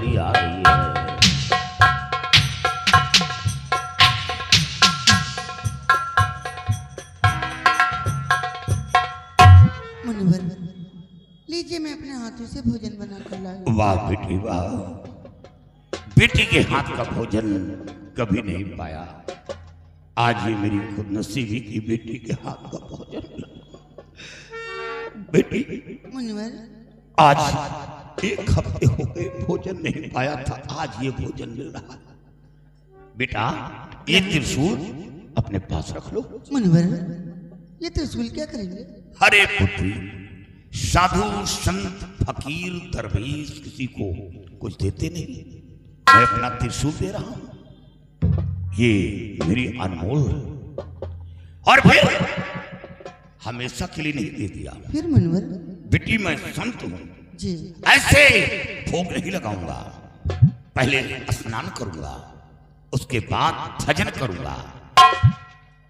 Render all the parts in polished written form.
मंजरी आ रही है। मुनिवर, लीजिए, मैं अपने हाथों से भोजन बना कर लाई। वाह बेटी वाह, बेटी के हाथ का भोजन कभी नहीं पाया, आज ये मेरी खुदनसीबी की बेटी के हाथ का भोजन। बेटी मुनिवर, आज 1 हफ्ते हो गए भोजन नहीं पाया था, आज ये भोजन मिल रहा है। बेटा ये त्रिशूल अपने पास रख लो। मुनिवर, ये त्रिशूल क्या करेंगे? अरे पुत्री, साधु संत फकीर दरवेश किसी को कुछ देते नहीं, मैं अपना त्रिशूल दे रहा हूं, ये मेरी अनमोल और फिर हमेशा के लिए नहीं दे दिया। फिर मुनिवर? बेटी मैं संत हूं जी। ऐसे भोग नहीं लगाऊंगा, पहले स्नान करूंगा, उसके बाद भजन करूंगा,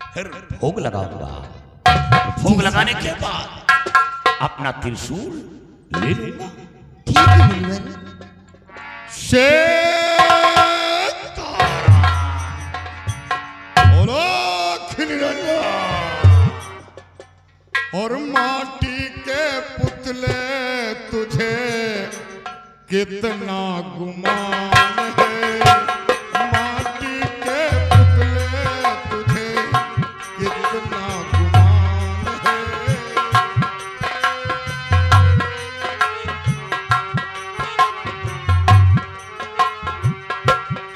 फिर भोग लगाऊंगा, भोग लगाने के बाद अपना त्रिशूल ले लूंगा। ठीक है मुनिवर। और माटी के पुतले तुझे कितना गुमान है, माटी के पुतले तुझे कितना गुमान है।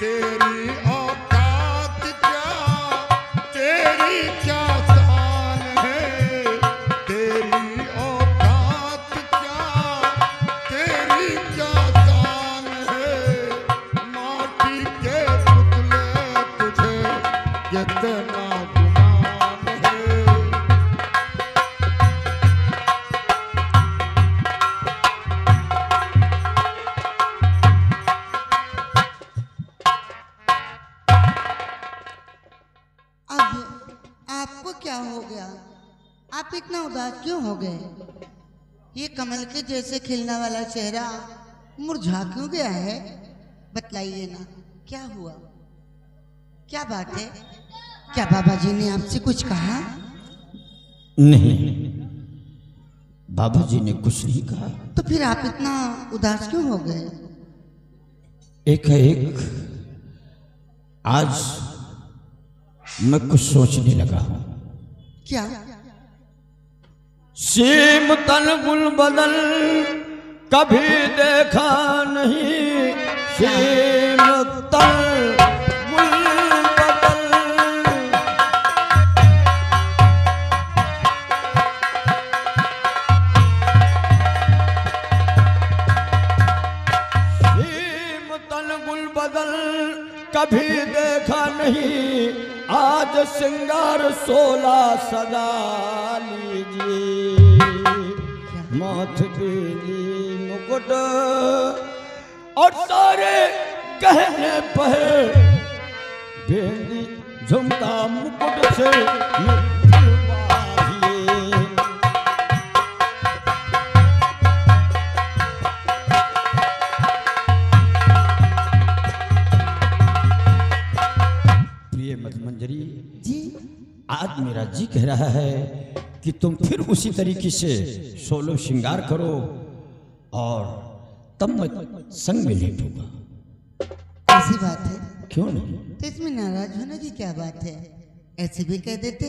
तेरी औकात क्या, तेरी क्या शान है, तेरी औकात क्या, तेरी क्या शान है, माटी के पुतले तुझे कितना गुमान है। अब आपको क्या हो गया? आप इतना उदास क्यों हो गए? ये कमल के जैसे खिलने वाला चेहरा मुरझा क्यों गया है? बतलाइए ना, क्या हुआ? क्या बात है? क्या बाबा जी ने आपसे कुछ कहा? नहीं, बाबा जी ने कुछ नहीं कहा। तो फिर आप इतना उदास क्यों हो गए? एक आज मैं कुछ सोचने लगा हूं। क्या? सीम तन गुल बदल कभी देखा नहीं, सीम तन गुल बदल। सीम तन गुल बदल कभी देखा नहीं, आज सिंगार 16 सजा लीजिए, माथ बेली मुकुट और सारे गहने पर बेली झुमका मुकुट से मंजरी जी। आज मेरा जी कह रहा है कि तुम फिर उसी तरीके से 16 श्रृंगार करो और तब मैं संग में लेटूंगा। ऐसी बात है? क्यों नहीं? तो इसमें नाराज होने की क्या बात है? ऐसे भी कह देते,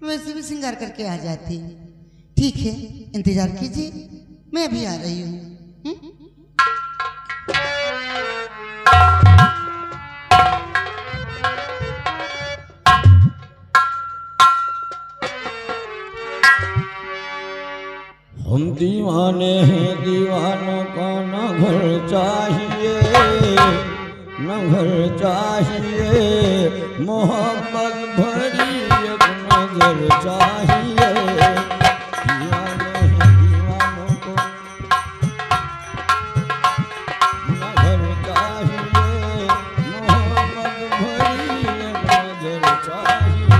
वैसे भी श्रृंगार करके आ जाती। ठीक है, इंतजार कीजिए, मैं अभी आ रही हूँ। हम दीवाने हैं, दीवानों का न घर चाहिए, न घर चाहिए, मोहब्बत भरी एक नजर चाहिए। दीवाने हैं, दीवानों को न घर चाहिए, मोहब्बत भरी एक नजर चाहिए।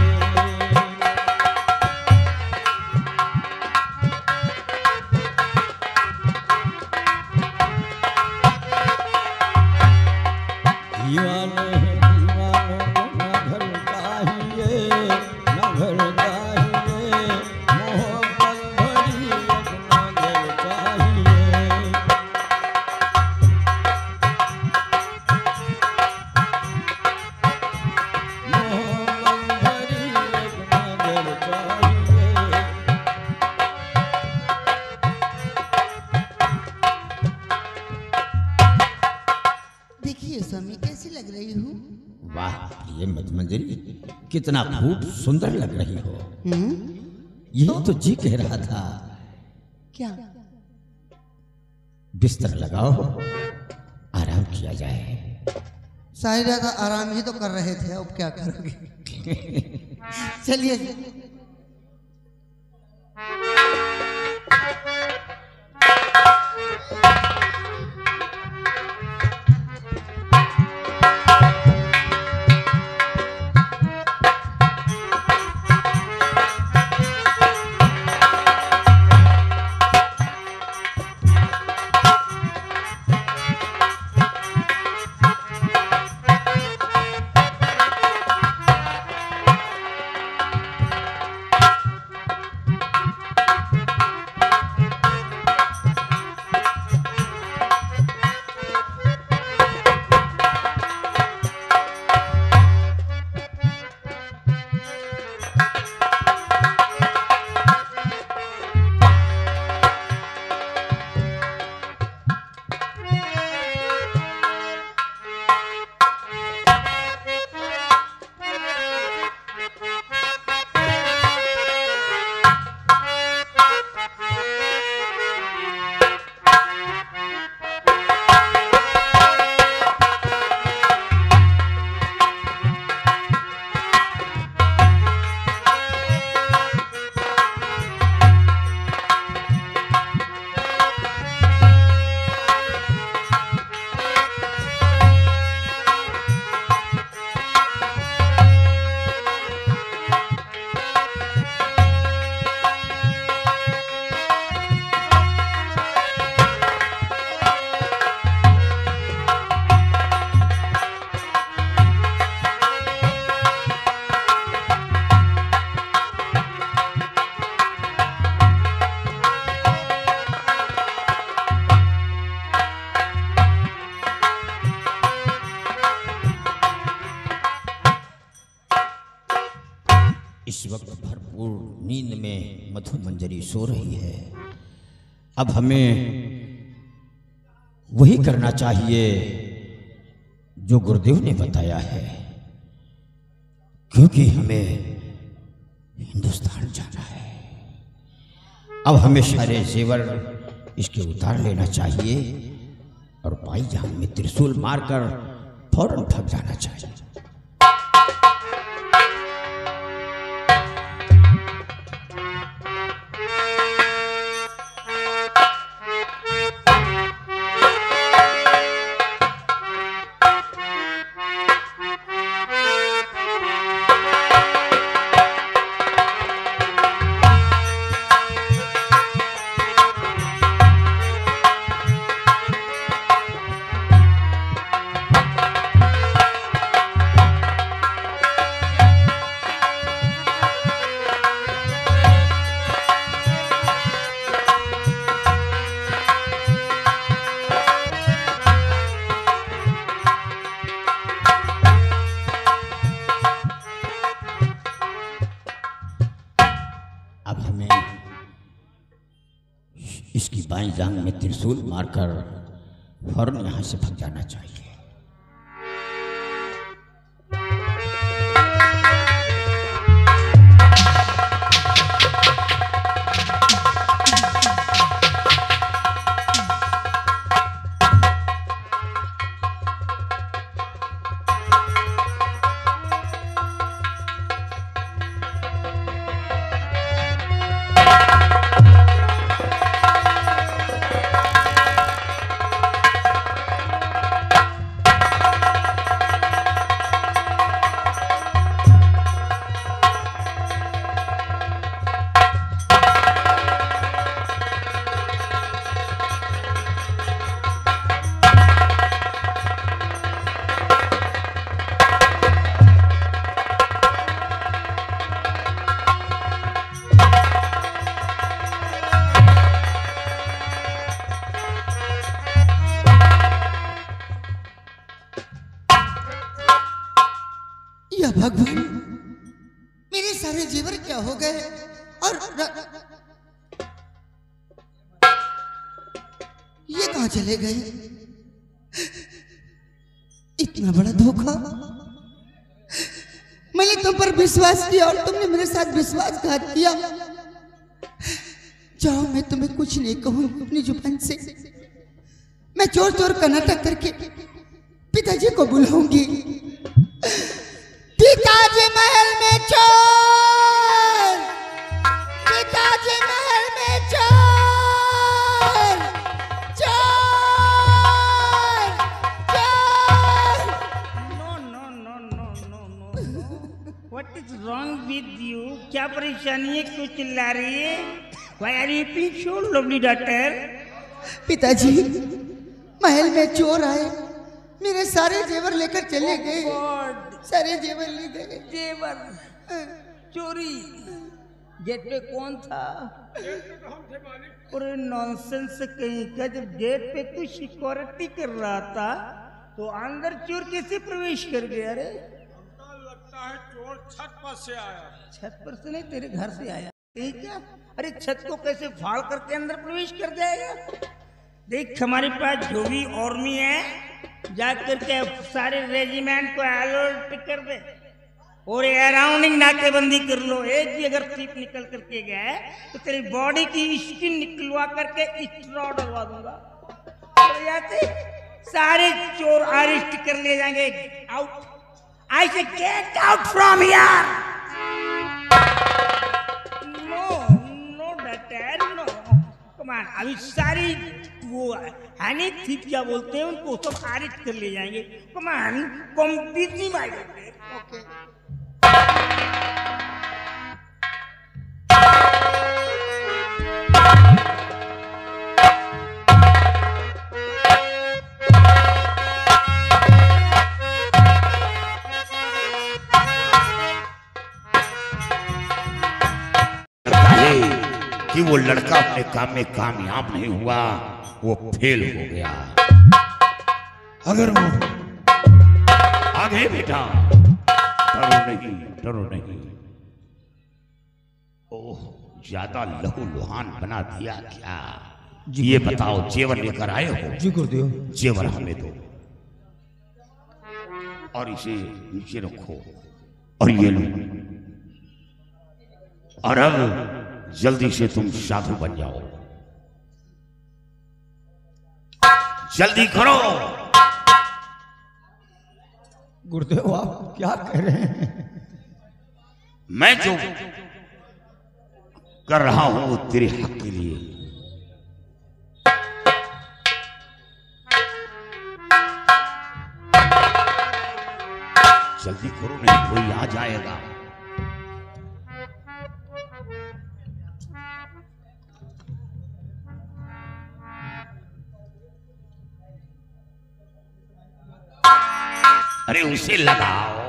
दीवाने हैं दीवानों को न घर चाहिए, न घर चाहिए, मोहब्बत भरी अपना दिल चाहिए। मोहब्बत भरी अपना दिल चाहिए। देखिए स्वामी कैसी लग रही हूँ। वाह ये मधुमंजरी, कितना खूब सुंदर लग रही हो। यही तो जी कह रहा था, क्या? बिस्तर लगाओ, आराम किया जाए। सारी रात आराम ही तो कर रहे थे, अब क्या करोगे? चलिए। इस वक्त भरपूर नींद में मधुमंजरी सो रही है। अब हमें वही करना चाहिए जो गुरुदेव ने बताया है, क्योंकि हमें हिंदुस्तान जाना है। अब हमें सारे जेवर इसके उतार लेना चाहिए और भाईजान में त्रिशूल मारकर फौरन भाग जाना चाहिए। इसकी बाईं जांघ में त्रिशूल मारकर फौरन यहां से भाग जाना चाहिए। या भगवान, मेरे सारे जेवर क्या हो गए? और ये कहां चले गए? इतना बड़ा धोखा! मैंने तुम पर विश्वास किया और तुमने मेरे साथ विश्वासघात किया। जाओ, मैं तुम्हें कुछ नहीं कहूं अपनी जुबान से। मैं चोर चोर का नाटक करके पिताजी को बुलाऊंगी। पिताजी महल में चोर, पिताजी महल में चोर, चोर, चोर। No no no no no no no, what is wrong with you? क्या परेशानी है? क्यों चिल्ला रही है? Why are you being so lovely daughter? पिताजी, महल में चोर आए, मेरे सारे जेवर लेकर चले गए। सारे जेवर ले गए। जेवर चोरी? गेट पे कौन था? अरे नॉनसेंस कहीं का! जब गेट पे तू सिक्योरिटी कर रहा था तो अंदर चोर कैसे प्रवेश कर गया? अरे लगता है चोर छत पर से आया। छत पर से नहीं, तेरे घर से आया। ठीक है? अरे छत को कैसे फाड़ करके अंदर प्रवेश कर जाएगा? देख, हमारे पास जो भी आर्मी है, जाकर के सारे रेजिमेंट को अलर्ट कर दे और अराउंडिंग नाकेबंदी कर लो। एक भी अगर ट्रिप निकल करके गया तो तेरी बॉडी की स्किन निकलवा करके स्ट्रॉ डलवा दूंगा। तो याते सारे चोर अरेस्ट कर लिए जाएंगे। Out! I say get out from here. No no doctor, no. Come on, अभी सारी वो हनी थीप क्या बोलते हैं उनको सब अरेस्ट कर ले जाएंगे। Come on, competition my okay. कि वो लड़का अपने काम में कामयाब नहीं हुआ, वो फेल हो गया। अगर वो आगे बेटा, डरो नहीं, डरो नहीं। ओह, ज्यादा लहू लुहान बना दिया क्या? ये बताओ, जेवर लेकर आए हो? जी गुरुदेव। जेवर हमें दो और इसे नीचे रखो और ये लो। और अब जल्दी से तुम साधु बन जाओ, जल्दी करो। गुरुदेव, आप क्या कह रहे हैं? मैं जो कर रहा हूं वो तेरे हक के लिए। जल्दी करो, नहीं कोई आ जाएगा। अरे उसे लगाओ।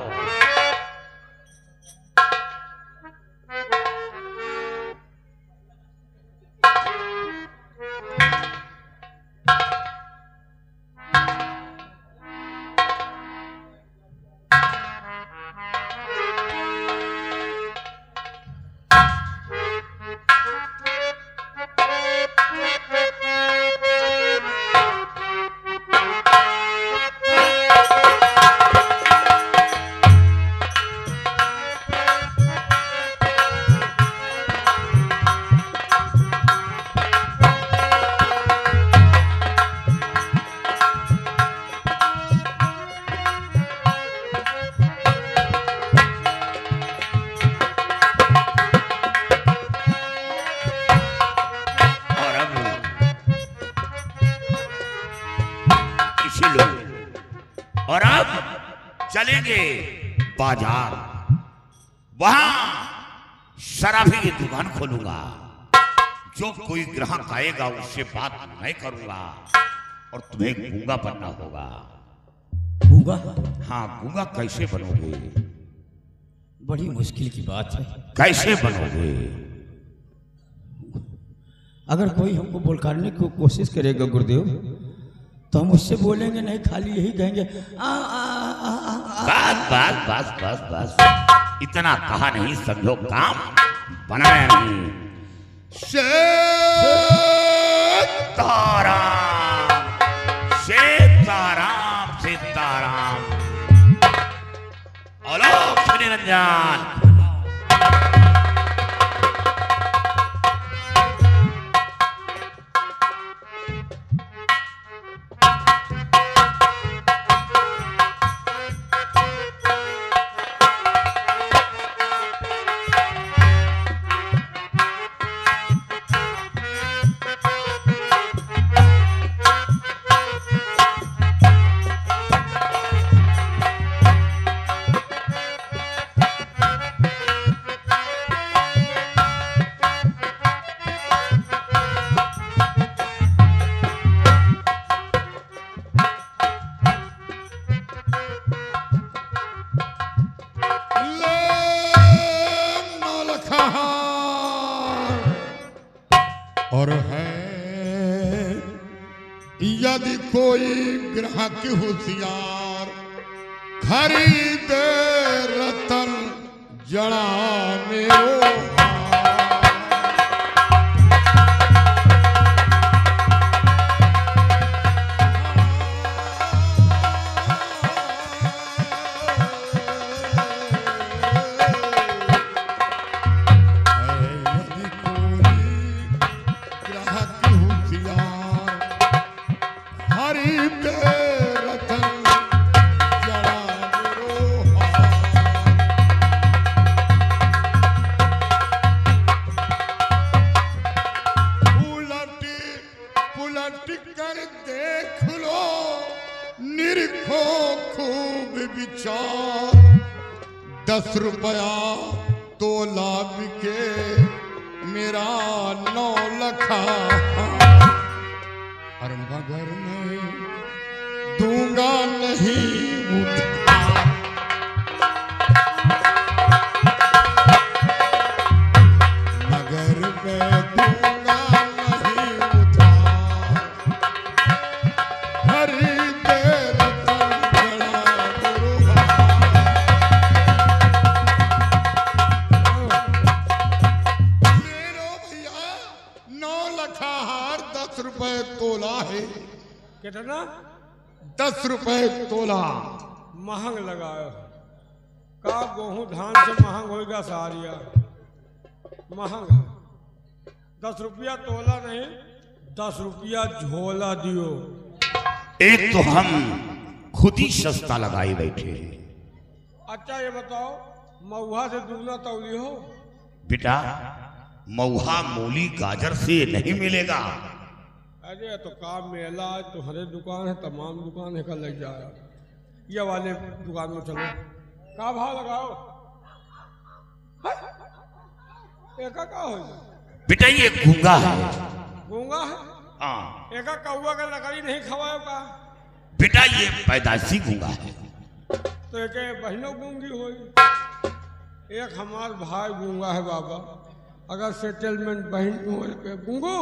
और अब चलेंगे बाजार, वहां शराबी की दुकान खोलूंगा। जो कोई ग्राहक आएगा उससे बात मैं करूंगा और तुम्हें गूंगा बनना होगा। गूंगा? हाँ, गूंगा कैसे बनोगे? बड़ी मुश्किल की बात है। कैसे बनोगे? अगर कोई हमको बोलकारने की कोशिश करेगा गुरुदेव, तो हम उससे बोलेंगे नहीं, खाली यही कहेंगे आ आ बस बस बस बस बस, इतना कहा नहीं, समझो काम बनाया नहीं। सीताराम सीताराम सीताराम, आलोक निरंजन। और है यदि कोई ग्राहक होशियार, खरीदे रतन जड़ा मेरो कर देख लो, निरखो खूब विचार, 10 रुपया तोला बिके मेरा 9 लखा, और मगर मैं दूंगा नहीं उधार, मगर मैं दूंगा नहीं उधार, खरीदे रतन जड़ा मेरो भैया 9 लखा हार 10 रुपए तोला है। कितना? 10 रुपए तोला। महंग लगायो का? गेहूं धान से महंग होगा सारिया, महंग है। 10 रुपया तोला नहीं, 10 रुपया झोला दियो। एक तो हम खुद ही सस्ता लगाए बैठे। अच्छा ये बताओ, महुआ से दूना तौली हो? बेटा महुआ मूली गाजर से नहीं मिलेगा। अरे तो काम मेला है, तुम्हारे दुकान है, तमाम दुकान है, कल लग जाए। ये वाले दुकान में चलो, का भाव लगाओ? एका का हो? बेटा ये गूंगा है। गूंगा है? हाँ एका कौआ का लकड़ी नहीं खवाओ का? बेटा ये पैदाइशी गूंगा है। तो एक बहनों गूंगी हो, एक हमार भाई गूंगा है बाबा। अगर सेटलमेंट बहन गूंगू,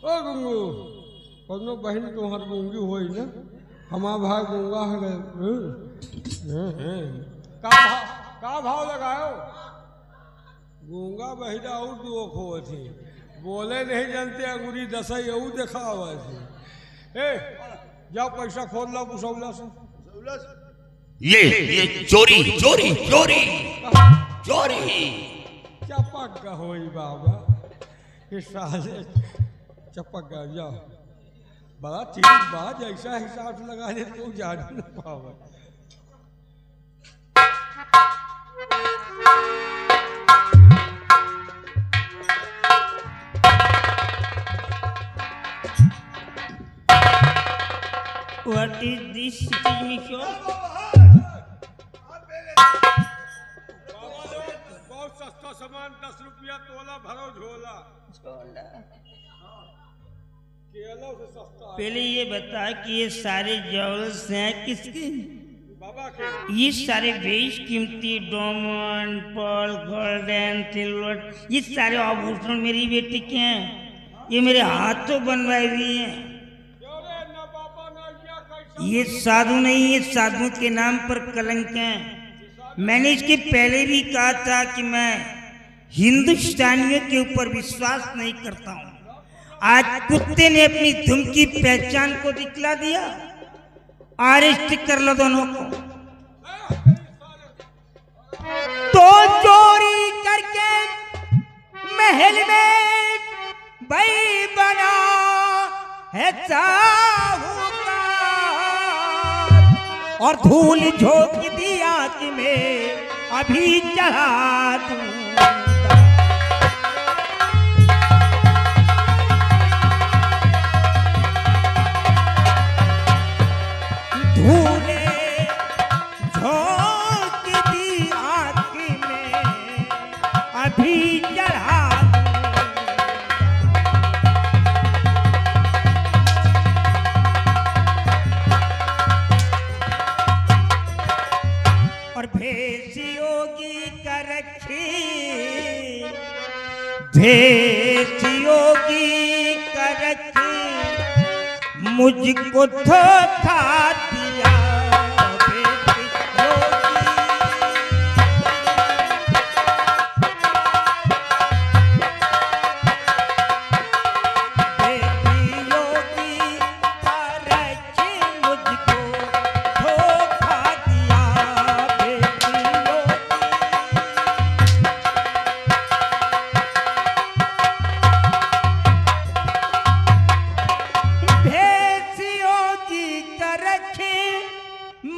ओ गूंगू, कोनो बहन तुम्हार गूंगी हो ना, हमार भाई गूंगा है। का भाव लगाओ? गूंगा बहिरा और दो खो थी, बोले नहीं जानते, अंगूरी दसई और देखा हुआ थी। ए जाओ पैसा खोल लो पुसौला से। ये चोरी चोरी चोरी चोरी। चपक का होई बाबा, इस साले चपक का। जाओ बड़ा चीज बात, ऐसा हिसाब से लगा दे तो जान न पावे। What is this sitting mission? बहुत सस्ता सामान, 10 रुपया तोला, भरो झोला। केला से सस्ता है। पहले ये बता कि ये सारे ज्वेलर्स हैं किसके? बाबा के। ये सारे बेश कीमती डायमंड, पर्ल, गोल्डन, सिल्वर, ये सारे आभूषण मेरी बेटी के हैं। ये मेरे हाथों बनवाए हुए हैं। ये साधु नहीं, ये साधु के नाम पर कलंक है। मैंने इसके पहले भी कहा था कि मैं हिंदुस्तानियों के ऊपर विश्वास नहीं करता हूं। आज कुत्ते ने अपनी धुन की पहचान को दिखला दिया। अरेस्ट कर लो दोनों को। तो चोरी करके महल में भाई बना है साहूकार और धूल झोंक दी आंख में अभी चढ़ा दूंगा। धूले झोंक दी आंख में अभी चढ़ा और भेष योगी का रखी, भेष योगी का रखी मुझको धोखा दिया।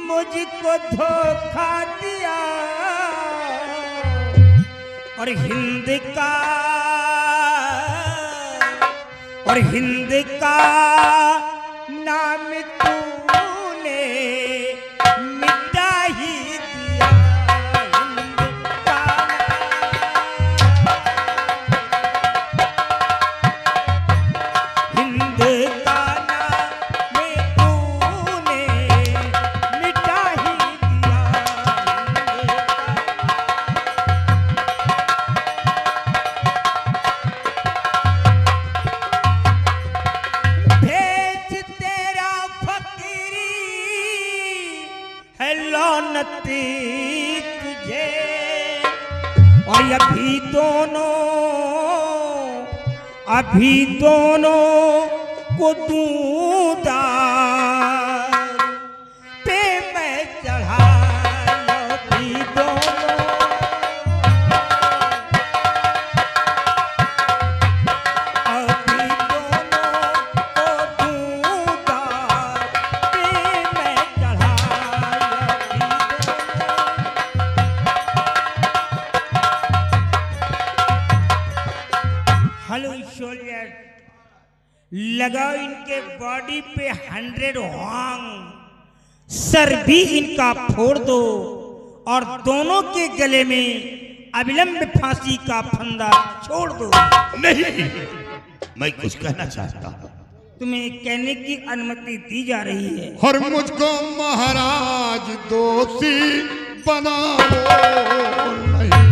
मुझको धोखा दिया और हिंद का नाम तूने मिटा ही दिया। हिंद का तुझे और अभी दोनों को दूदार पे मैं चढ़ा अभी दोनों को दूदार पे मैं चढ़ा। हेलो सोल्जर, लगाओ इनके बॉडी पे 100 वांग, सर भी इनका फोड़ दो और दोनों के गले में अविलंब फांसी का फंदा छोड़ दो। नहीं, मैं कुछ कहना चाहता हूँ। तुम्हें कहने की अनुमति दी जा रही है। और मुझको महाराज दोषी बनाओ नहीं।